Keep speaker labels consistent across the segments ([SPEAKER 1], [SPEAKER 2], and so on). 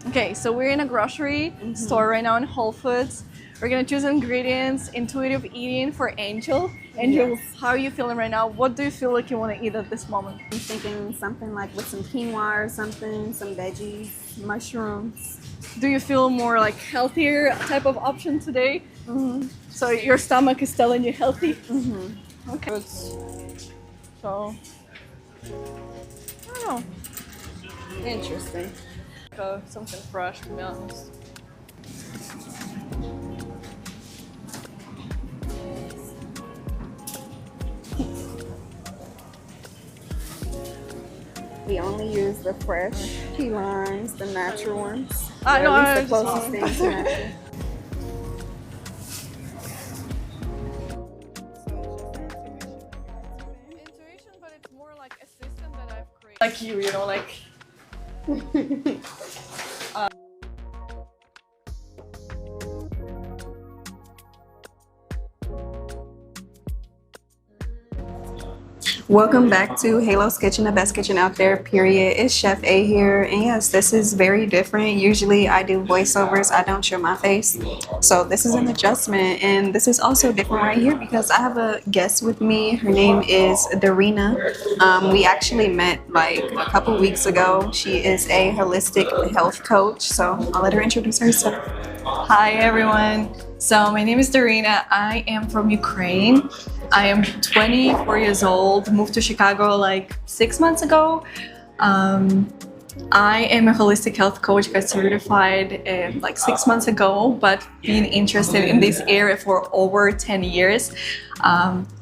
[SPEAKER 1] Okay, so we're in a grocery store right now in Whole Foods. We're gonna choose ingredients, intuitive eating for Angel. Angel,
[SPEAKER 2] Yes.
[SPEAKER 1] how are you feeling right now? What do you feel like you want to eat at this moment?
[SPEAKER 2] I'm thinking something like with some quinoa or something, some veggies, mushrooms.
[SPEAKER 1] Do you feel more like healthier type of option today? So your stomach is telling you healthy? Okay. Good. So, I don't know.
[SPEAKER 2] Interesting.
[SPEAKER 1] Something fresh, to be honest.
[SPEAKER 2] We only use the fresh key limes, the natural ones.
[SPEAKER 1] I
[SPEAKER 2] Or
[SPEAKER 1] know,
[SPEAKER 2] at
[SPEAKER 1] I
[SPEAKER 2] least the closest thing
[SPEAKER 1] just-
[SPEAKER 2] to natural.
[SPEAKER 1] Intuition, but it's more like a system that I've created. Like you know, like.
[SPEAKER 2] Welcome back to Halo's Kitchen, the best kitchen out there, period. It's Chef A here, and yes, this is very different. Usually I do voiceovers, I don't show my face. So this is an adjustment, and this is also different right here because I have a guest with me. Her name is Darina. We actually met like a couple weeks ago. She is a holistic health coach, so I'll let her introduce herself.
[SPEAKER 1] Hi everyone. So my name is Darina. I am from Ukraine. I am 24 years old. Moved to Chicago like 6 months ago. I am a holistic health coach. Got certified like 6 months ago, but been interested in this area for over 10 years.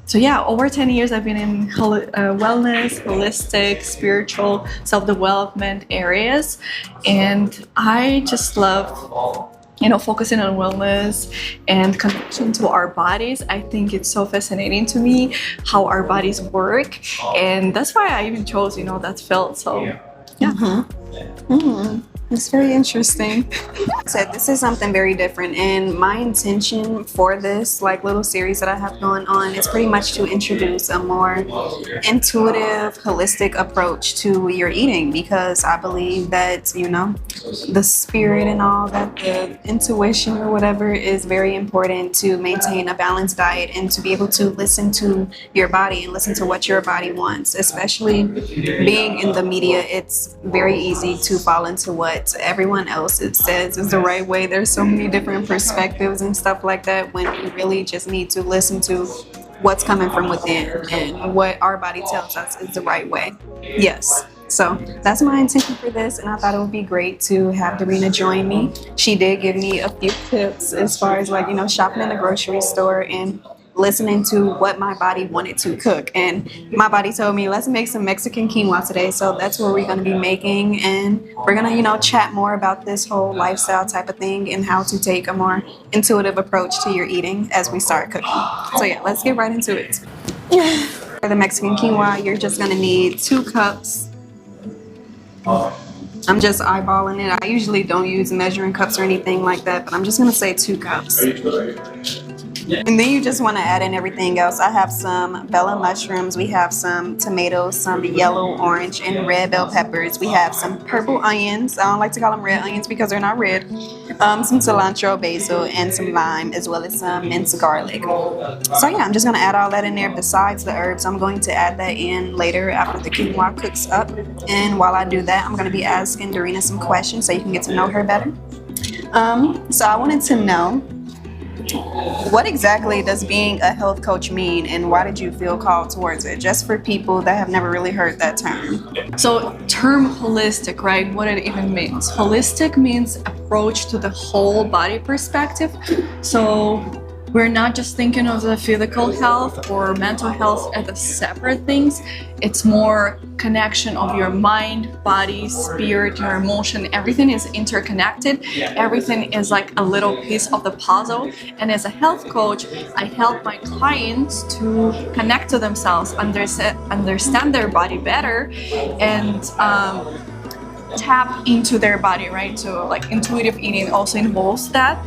[SPEAKER 1] So yeah, over 10 years I've been in wellness, holistic, spiritual, self-development areas, and I just love focusing on wellness and connection to our bodies. I think it's so fascinating to me how our bodies work, and that's why I even chose, that field. So, yeah.
[SPEAKER 2] It's very interesting. So this is something very different, and my intention for this like little series that I have going on is pretty much to introduce a more intuitive, holistic approach to your eating, because I believe that the spirit and all that, the intuition or whatever, is very important to maintain a balanced diet and to be able to listen to your body and listen to what your body wants. Especially being in the media, it's very easy to fall into what everyone else says is the right way. There's so many different perspectives and stuff like that, when we really just need to listen to what's coming from within and what our body tells us is the right way. Yes. So that's my intention for this, and I thought it would be great to have Darina join me. She did give me a few tips as far as shopping in the grocery store and listening to what my body wanted to cook. And my body told me, let's make some Mexican quinoa today. So that's what we're going to be making, and we're going to chat more about this whole lifestyle type of thing and how to take a more intuitive approach to your eating as we start cooking. So yeah, let's get right into it. For the Mexican quinoa, you're just going to need 2 cups. I'm just eyeballing it. I usually don't use measuring cups or anything like that, but I'm just going to say 2 cups. And then you just want to add in everything else. I have some bella mushrooms. We have some tomatoes, some yellow, orange, and red bell peppers. We have some purple onions. I don't like to call them red onions because they're not red. Some cilantro, basil, and some lime, as well as some minced garlic. So yeah, I'm just going to add all that in there besides the herbs. I'm going to add that in later after the quinoa cooks up. And while I do that, I'm going to be asking Darina some questions so you can get to know her better. So I wanted to know, what exactly does being a health coach mean, and why did you feel called towards it? Just for people that have never really heard that term.
[SPEAKER 1] So, term holistic, right? What it even means. Holistic means approach to the whole body perspective. So, we're not just thinking of the physical health or mental health as separate things. It's more connection of your mind, body, spirit, your emotion. Everything is interconnected. Everything is like a little piece of the puzzle. And as a health coach, I help my clients to connect to themselves, understand their body better, and tap into their body, right? So like intuitive eating also involves that.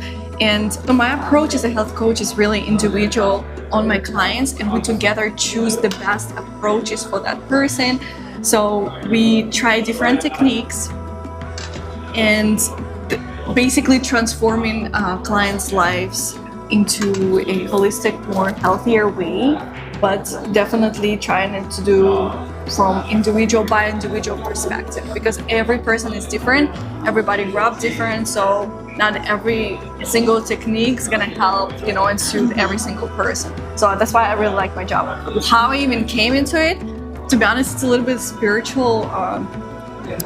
[SPEAKER 1] And so my approach as a health coach is really individual on my clients, and we together choose the best approaches for that person. So we try different techniques and basically transforming clients' lives into a holistic, more healthier way, but definitely trying to do from individual by individual perspective, because every person is different, everybody grew up different, so not every single technique is gonna help, you know, and suit every single person. So that's why I really like my job. How I even came into it, to be honest, it's a little bit spiritual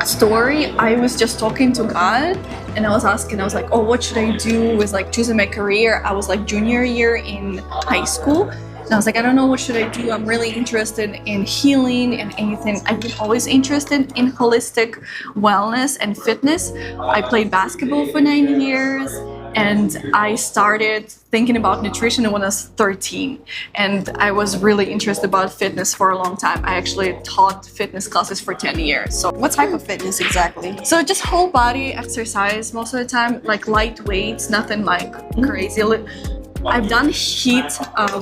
[SPEAKER 1] story. I was just talking to God and I was asking, I was like, oh, what should I do with like choosing my career? I was like junior year in high school. And I was like, I don't know, what should I do? I'm really interested in healing and anything. I've been always interested in holistic wellness and fitness. I played basketball for 9 years and I started thinking about nutrition when I was 13. And I was really interested about fitness for a long time. I actually taught fitness classes for 10 years. So
[SPEAKER 2] What type of fitness exactly?
[SPEAKER 1] So just whole body exercise most of the time, like light weights, nothing like crazy. I've done heat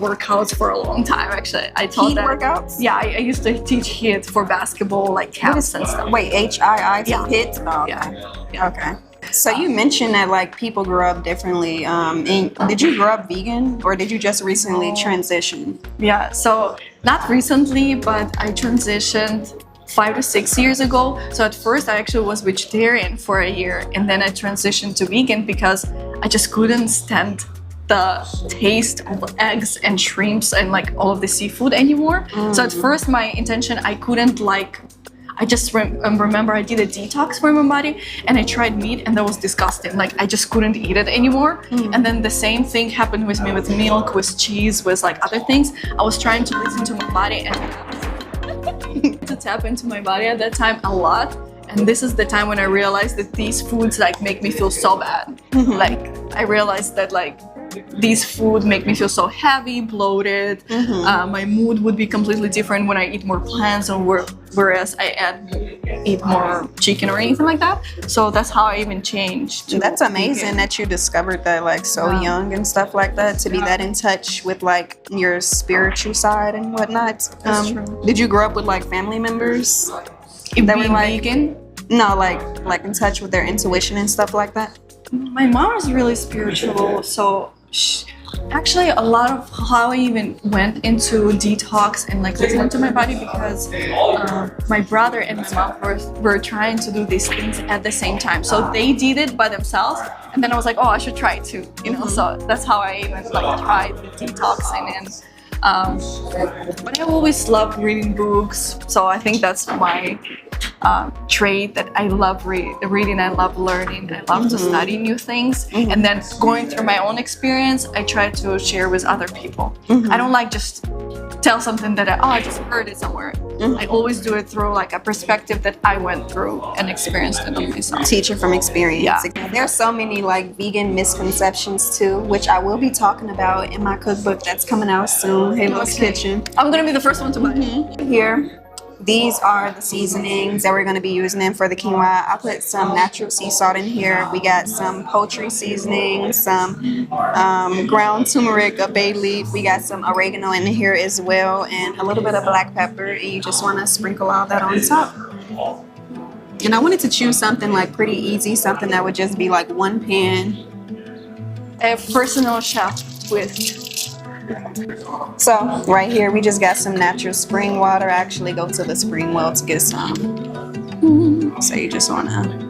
[SPEAKER 1] workouts for a long time, actually. I taught
[SPEAKER 2] Heat
[SPEAKER 1] that.
[SPEAKER 2] workouts?
[SPEAKER 1] Yeah, I used to teach heat for basketball, like camps and stuff.
[SPEAKER 2] Wait, HIIT?
[SPEAKER 1] Yeah.
[SPEAKER 2] HIT? Oh, okay.
[SPEAKER 1] Yeah.
[SPEAKER 2] Okay. So you mentioned that like people grow up differently. And did you grow up vegan or did you just recently transition?
[SPEAKER 1] Yeah, so not recently, but I transitioned 5 to 6 years ago. So at first I actually was vegetarian for a year and then I transitioned to vegan because I just couldn't stand the taste of eggs and shrimps and like all of the seafood anymore. So at first my intention, I couldn't like, I just remember I did a detox for my body and I tried meat and that was disgusting. Like I just couldn't eat it anymore. And then the same thing happened with me with milk, with cheese, with like other things. I was trying to listen to my body and to tap into my body at that time a lot. And this is the time when I realized that these foods like make me feel so bad. Like I realized that like these food make me feel so heavy, bloated. My mood would be completely different when I eat more plants or whereas I eat more chicken or anything like that. So that's how I even changed.
[SPEAKER 2] That's amazing that you discovered that like so young and stuff like that, to be that in touch with like your spiritual side and whatnot.
[SPEAKER 1] That's true.
[SPEAKER 2] Did you grow up with like family members
[SPEAKER 1] That
[SPEAKER 2] were like
[SPEAKER 1] vegan?
[SPEAKER 2] No, like in touch with their intuition and stuff like that?
[SPEAKER 1] My mom is really spiritual, so actually a lot of how I even went into detox and like listening to my body, because my brother and my mom were trying to do these things at the same time. So they did it by themselves and then I was like, oh, I should try it too, you know. So that's how I even like tried the detoxing. And but I always loved reading books, so I think that's my trait, that I love reading, I love learning, I love to study new things, and then going through my own experience, I try to share with other people. I don't like just tell something that I just heard it somewhere. I always do it through like a perspective that I went through and experienced it on myself.
[SPEAKER 2] Teaching from experience.
[SPEAKER 1] Yeah.
[SPEAKER 2] There's so many like vegan misconceptions too, which I will be talking about in my cookbook that's coming out soon, Haloskitchen.
[SPEAKER 1] I'm gonna be the first one to buy it.
[SPEAKER 2] Here, these are the seasonings that we're going to be using in for the quinoa. I put some natural sea salt in here. We got some poultry seasoning, some ground turmeric, a bay leaf. We got some oregano in here as well, and a little bit of black pepper. And you just want to sprinkle all that on top. And I wanted to choose something like pretty easy, something that would just be like one pan.
[SPEAKER 1] A personal chef twist.
[SPEAKER 2] So right here, we just got some natural spring water. I actually go to the spring well to get some. So you just wanna,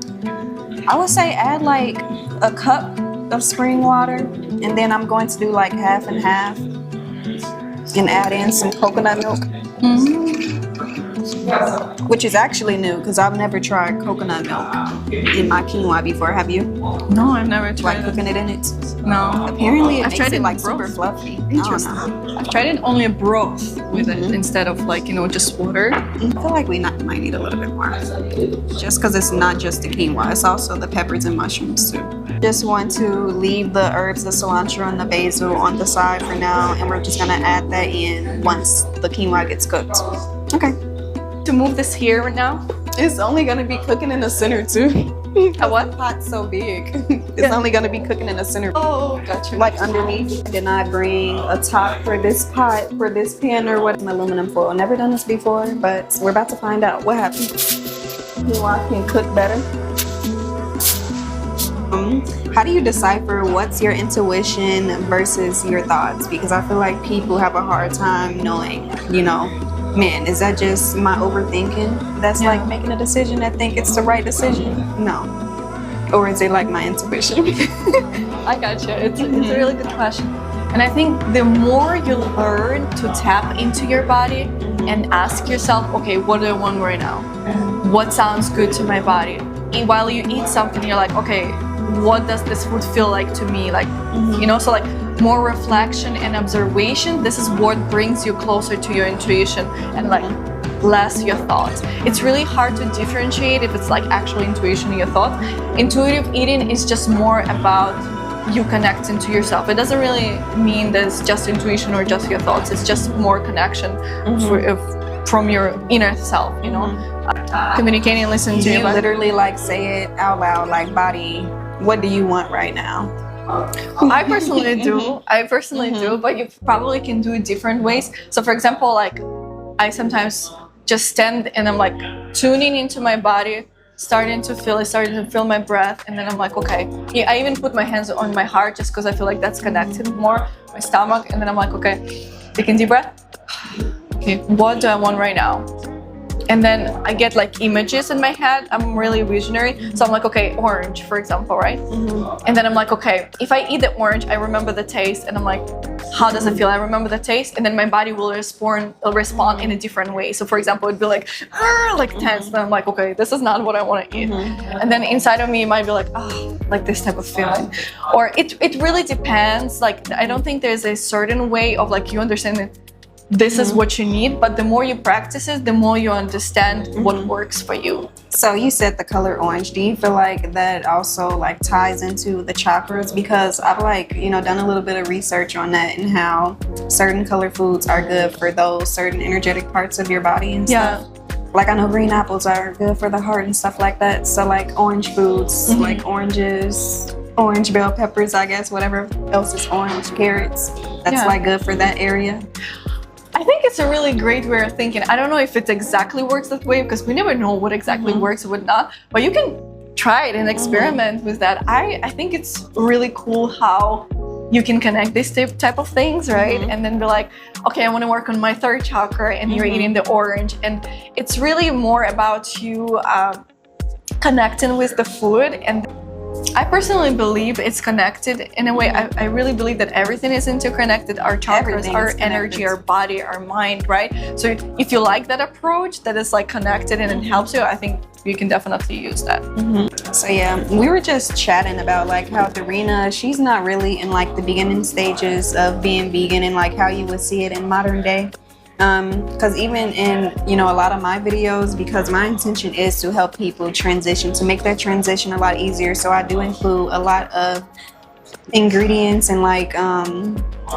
[SPEAKER 2] I would say add like a cup of spring water, and then I'm going to do like half and half and add in some coconut milk. Which is actually new because I've never tried coconut milk in my quinoa before. Have you?
[SPEAKER 1] No, I've never tried
[SPEAKER 2] Like cooking it in it?
[SPEAKER 1] No.
[SPEAKER 2] Apparently it
[SPEAKER 1] I've
[SPEAKER 2] makes
[SPEAKER 1] tried
[SPEAKER 2] it
[SPEAKER 1] it
[SPEAKER 2] like
[SPEAKER 1] in
[SPEAKER 2] super
[SPEAKER 1] broth.
[SPEAKER 2] fluffy.
[SPEAKER 1] Interesting.
[SPEAKER 2] I don't know.
[SPEAKER 1] I've tried it only a broth with it instead of like, you know, just water.
[SPEAKER 2] I feel like we might need a little bit more. Just because it's not just the quinoa, it's also the peppers and mushrooms too. Just want to leave the herbs, the cilantro and the basil on the side for now, and we're just gonna add that in once the quinoa gets cooked. Okay.
[SPEAKER 1] To move this here right now.
[SPEAKER 2] It's only gonna be cooking in the center too.
[SPEAKER 1] A what?
[SPEAKER 2] The pot's so big. It's only gonna be cooking in the center.
[SPEAKER 1] Oh, gotcha.
[SPEAKER 2] Like underneath. I did not bring a top for this pot, for this pan, or what? An aluminum foil. Never done this before, but we're about to find out what happened. Quinoa can cook better. how do you decipher what's your intuition versus your thoughts? Because I feel like people have a hard time knowing, man, is that just my overthinking that's like making a decision that think it's the right decision? No. Or is it like my intuition?
[SPEAKER 1] I gotcha. It's a really good question. And I think the more you learn to tap into your body and ask yourself, okay, what do I want right now? What sounds good to my body? And while you eat something, you're like, okay, what does this food feel like to me? Like, so like more reflection and observation, this is what brings you closer to your intuition and like less your thoughts. It's really hard to differentiate if it's like actual intuition and your thoughts. Intuitive eating is just more about you connecting to yourself. It doesn't really mean that it's just intuition or just your thoughts. It's just more connection from your inner self, communicating and listening to
[SPEAKER 2] you.
[SPEAKER 1] You
[SPEAKER 2] literally like say it out loud, like, body, what do you want right now?
[SPEAKER 1] I personally do, but you probably can do it different ways. So for example, like I sometimes just stand and I'm like tuning into my body, starting to feel my breath, and then I'm like, okay. Yeah, I even put my hands on my heart just because I feel like that's connected more, my stomach, and then I'm like, okay, taking deep breath. Okay, what do I want right now? And then I get like images in my head. I'm really visionary. So I'm like, okay, orange, for example, right? And then I'm like, okay, if I eat the orange, I remember the taste. And I'm like, how does it feel? I remember the taste. And then my body will respond in a different way. So for example, it'd be like tense. And I'm like, okay, this is not what I want to eat. And then inside of me, it might be like, oh, like this type of feeling. Or it really depends. Like, I don't think there's a certain way of like, you understand it. This is what you need, but the more you practice it, the more you understand what works for you.
[SPEAKER 2] So you said the color orange. Do you feel like that also like ties into the chakras? Because I've like, done a little bit of research on that and how certain color foods are good for those certain energetic parts of your body and stuff. Like I know green apples are good for the heart and stuff like that. So like orange foods, like oranges, orange bell peppers, I guess, whatever else is orange, carrots, that's like good for that area.
[SPEAKER 1] I think it's a really great way of thinking. I don't know if it exactly works that way because we never know what exactly works or what not, but you can try it and experiment with that. I think it's really cool how you can connect these type of things, right? And then be like, okay, I want to work on my third chakra, and you're eating the orange. And it's really more about you connecting with the food. And I personally believe it's connected in a way. I really believe that everything is interconnected. Our chakras, our energy, our body, our mind, right? So if you like that approach that is like connected and it helps you, I think you can definitely use that.
[SPEAKER 2] So yeah, we were just chatting about like how Darina, she's not really in like the beginning stages of being vegan and like how you would see it in modern day. Because even in a lot of my videos, because my intention is to help people transition, to make that transition a lot easier, so I do include a lot of ingredients and like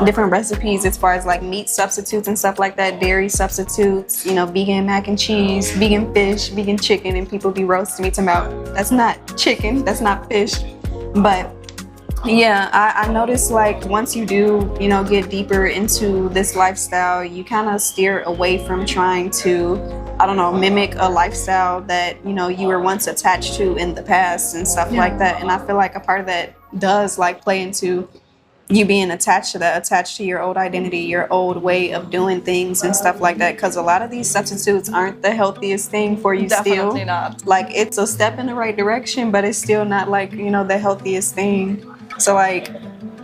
[SPEAKER 2] different recipes as far as like meat substitutes and stuff like that, dairy substitutes, vegan mac and cheese, vegan fish, vegan chicken, and people be roasting me talking about that's not chicken, that's not fish. But yeah, I noticed like once you do, get deeper into this lifestyle, you kind of steer away from trying to, mimic a lifestyle that, you were once attached to in the past and stuff like that. And I feel like a part of that does like play into you being attached to that, attached to your old identity, your old way of doing things and stuff like that. Because a lot of these substitutes aren't the healthiest thing for you.
[SPEAKER 1] Definitely not.
[SPEAKER 2] Like it's a step in the right direction, but it's still not like, the healthiest thing. So like,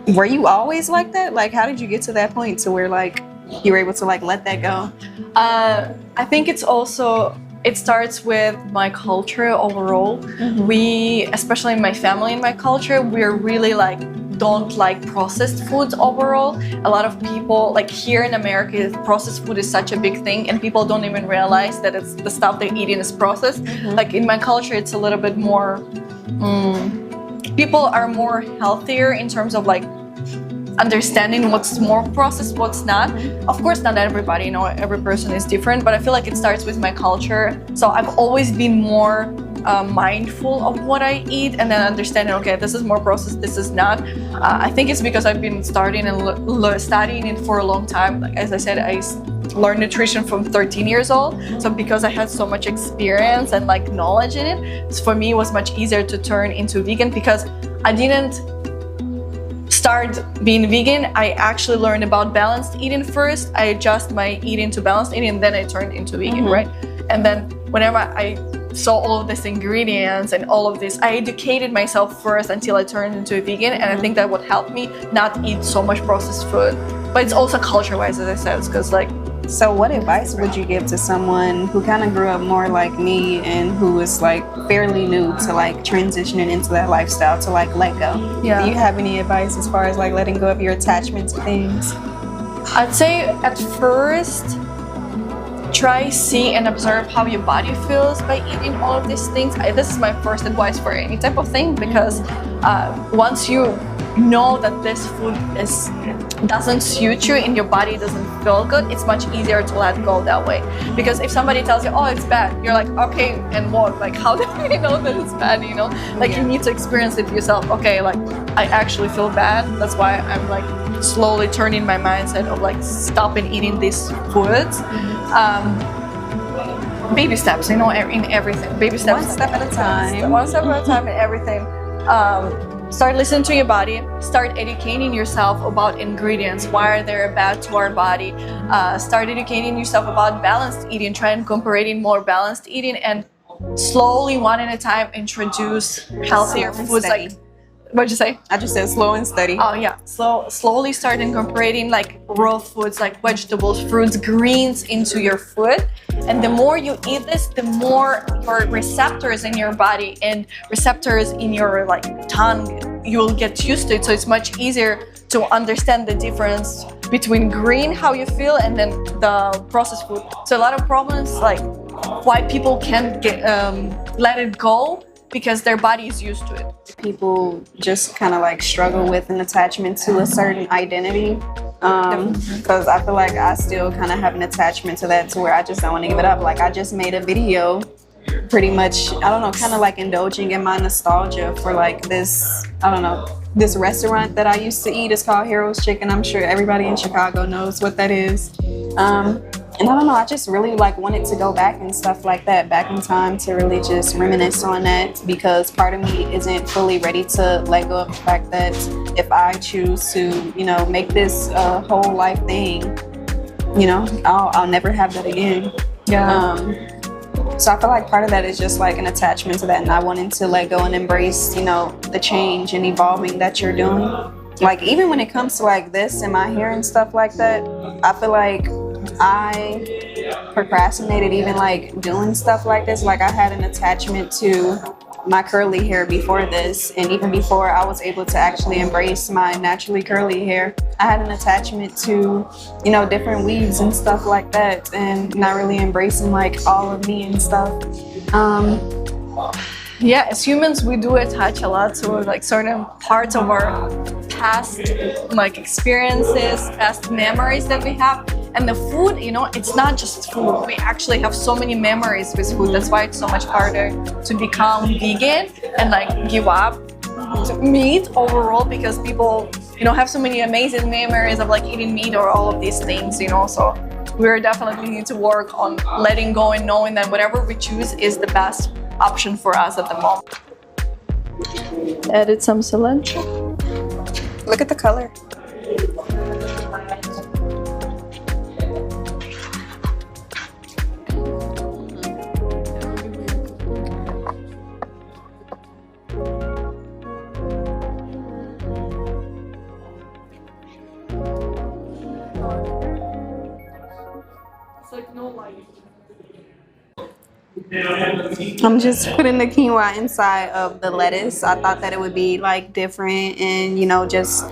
[SPEAKER 2] were you always like that? Like, how did you get to that point to where like you were able to like let that go?
[SPEAKER 1] I think it starts with my culture overall. We, especially my family and my culture, we're really like don't like processed foods overall. A lot of people like here in America, processed food is such a big thing, and people don't even realize that it's the stuff they're eating is processed. Like in my culture, it's a little bit more. People are more healthier in terms of like understanding what's more processed, what's not. Of course, not everybody, every person is different, but I feel like it starts with my culture. So I've always been more mindful of what I eat and then understanding, okay, this is more processed, this is not. I think it's because I've been studying it for a long time. Like, as I said, I learned nutrition from 13 years old. So because I had so much experience and like knowledge in it, for me it was much easier to turn into vegan because I didn't start being vegan. I actually learned about balanced eating first. I adjust my eating to balanced eating, and then I turned into vegan, right? And then whenever I saw all of these ingredients and all of this, I educated myself first until I turned into a vegan, and I think that would help me not eat so much processed food. But it's also culture-wise, as I said, because like.
[SPEAKER 2] So what advice would you give to someone who kind of grew up more like me and who is like fairly new to like transitioning into that lifestyle to like let go?
[SPEAKER 1] Yeah.
[SPEAKER 2] Do you have any advice as far as like letting go of your attachment to things?
[SPEAKER 1] I'd say at first, try, see, and observe how your body feels by eating all of these things. This is my first advice for any type of thing, because once you know that this food doesn't suit you and your body doesn't feel good, it's much easier to let go that way. Because if somebody tells you, oh, it's bad, you're like, okay, and what? Like, how do I know that it's bad, you know? Like, you need to experience it yourself. Okay, like, I actually feel bad. That's why I'm like slowly turning my mindset of like stopping eating these foods. Baby steps, you know, in everything. Baby steps.
[SPEAKER 2] One step at a time.
[SPEAKER 1] One step at a time in everything. Start listening to your body. Start educating yourself about ingredients, why they're bad to our body. Start educating yourself about balanced eating. Try incorporating more balanced eating, and slowly, one at a time, introduce healthier foods. Like, what'd you say?
[SPEAKER 2] I just said slow and steady.
[SPEAKER 1] Oh yeah, slowly start incorporating like raw foods, like vegetables, fruits, greens into your food. And the more you eat this, the more your receptors in your body and receptors in your like tongue, you'll get used to it. So it's much easier to understand the difference between green, how you feel, and then the processed food. So a lot of problems, like why people can't get let it go, because their body is used to it.
[SPEAKER 2] People just kind of like struggle with an attachment to a certain identity. Because I feel like I still kind of have an attachment to that, to where I just don't want to give it up. Like, I just made a video pretty much, I don't know, kind of like indulging in my nostalgia for like this, I don't know, this restaurant that I used to eat. It's called Heroes Chicken. I'm sure everybody in Chicago knows what that is. And I don't know, I just really like wanted to go back and stuff like that, back in time, to really just reminisce on that, because part of me isn't fully ready to let go of the fact that if I choose to, you know, make this a whole life thing, you know, I'll never have that again.
[SPEAKER 1] Yeah.
[SPEAKER 2] So I feel like part of that is just like an attachment to that, and I wanted to let go and embrace, you know, the change and evolving that you're doing. Like, even when it comes to like this and my hair and stuff like that, I feel like I procrastinated even like doing stuff like this. Like, I had an attachment to my curly hair before this, and even before I was able to actually embrace my naturally curly hair, I had an attachment to, you know, different weaves and stuff like that, and not really embracing like all of me and stuff.
[SPEAKER 1] Yeah, as humans, we do attach a lot to like certain parts of our past like experiences, past memories that we have. And the food, you know, it's not just food. We actually have so many memories with food. That's why it's so much harder to become vegan and like give up meat overall, because people, you know, have so many amazing memories of like eating meat or all of these things, you know. So we're definitely need to work on letting go and knowing that whatever we choose is the best option for us at the moment. Added some cilantro.
[SPEAKER 2] Look at the color. I'm just putting the quinoa inside of the lettuce. I thought that it would be like different and, you know, just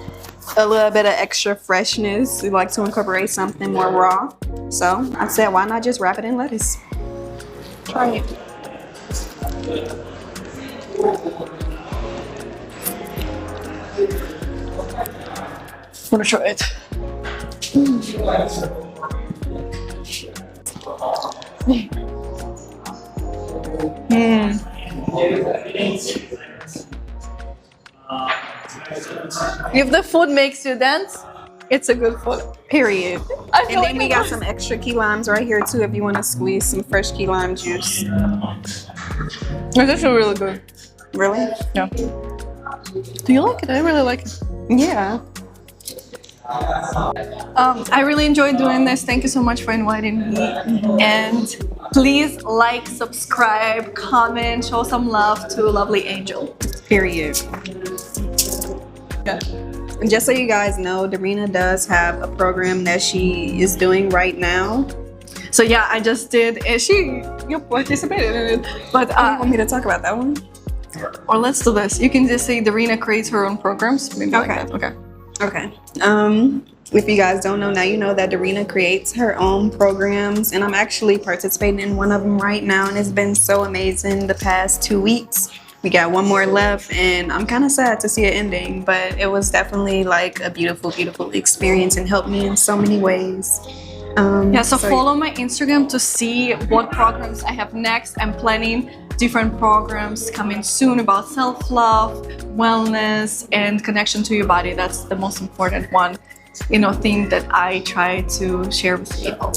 [SPEAKER 2] a little bit of extra freshness. We like to incorporate something more raw. So I said, why not just wrap it in lettuce? Try it.
[SPEAKER 1] I'm gonna try it. If the food makes you dance, it's a good food.
[SPEAKER 2] Period.
[SPEAKER 1] I
[SPEAKER 2] And
[SPEAKER 1] feel
[SPEAKER 2] then
[SPEAKER 1] like
[SPEAKER 2] we got some extra key limes right here too if you want to squeeze some fresh key lime juice.
[SPEAKER 1] It's actually really good.
[SPEAKER 2] Really?
[SPEAKER 1] Yeah. Do you like it? I really like it.
[SPEAKER 2] Yeah.
[SPEAKER 1] I really enjoyed doing this. Thank you so much for inviting me. And please like, subscribe, comment, show some love to lovely Angel.
[SPEAKER 2] Period.
[SPEAKER 1] Yeah.
[SPEAKER 2] And just so you guys know, Darina does have a program that she is doing right now.
[SPEAKER 1] So yeah, I just did. You participated in it, but
[SPEAKER 2] You want me to talk about that one?
[SPEAKER 1] or let's do this. You can just say Darina creates her own programs. Maybe like
[SPEAKER 2] Okay.
[SPEAKER 1] that. Okay.
[SPEAKER 2] Okay. If you guys don't know, now you know that Darina creates her own programs, and I'm actually participating in one of them right now, and it's been so amazing the past 2 weeks. We got one more left, and I'm kind of sad to see it ending, but it was definitely like a beautiful, beautiful experience and helped me in so many ways.
[SPEAKER 1] Yeah, so follow my Instagram to see what programs I have next. I'm planning different programs coming soon about self-love, wellness, and connection to your body. That's the most important one, thing that I try to share with people.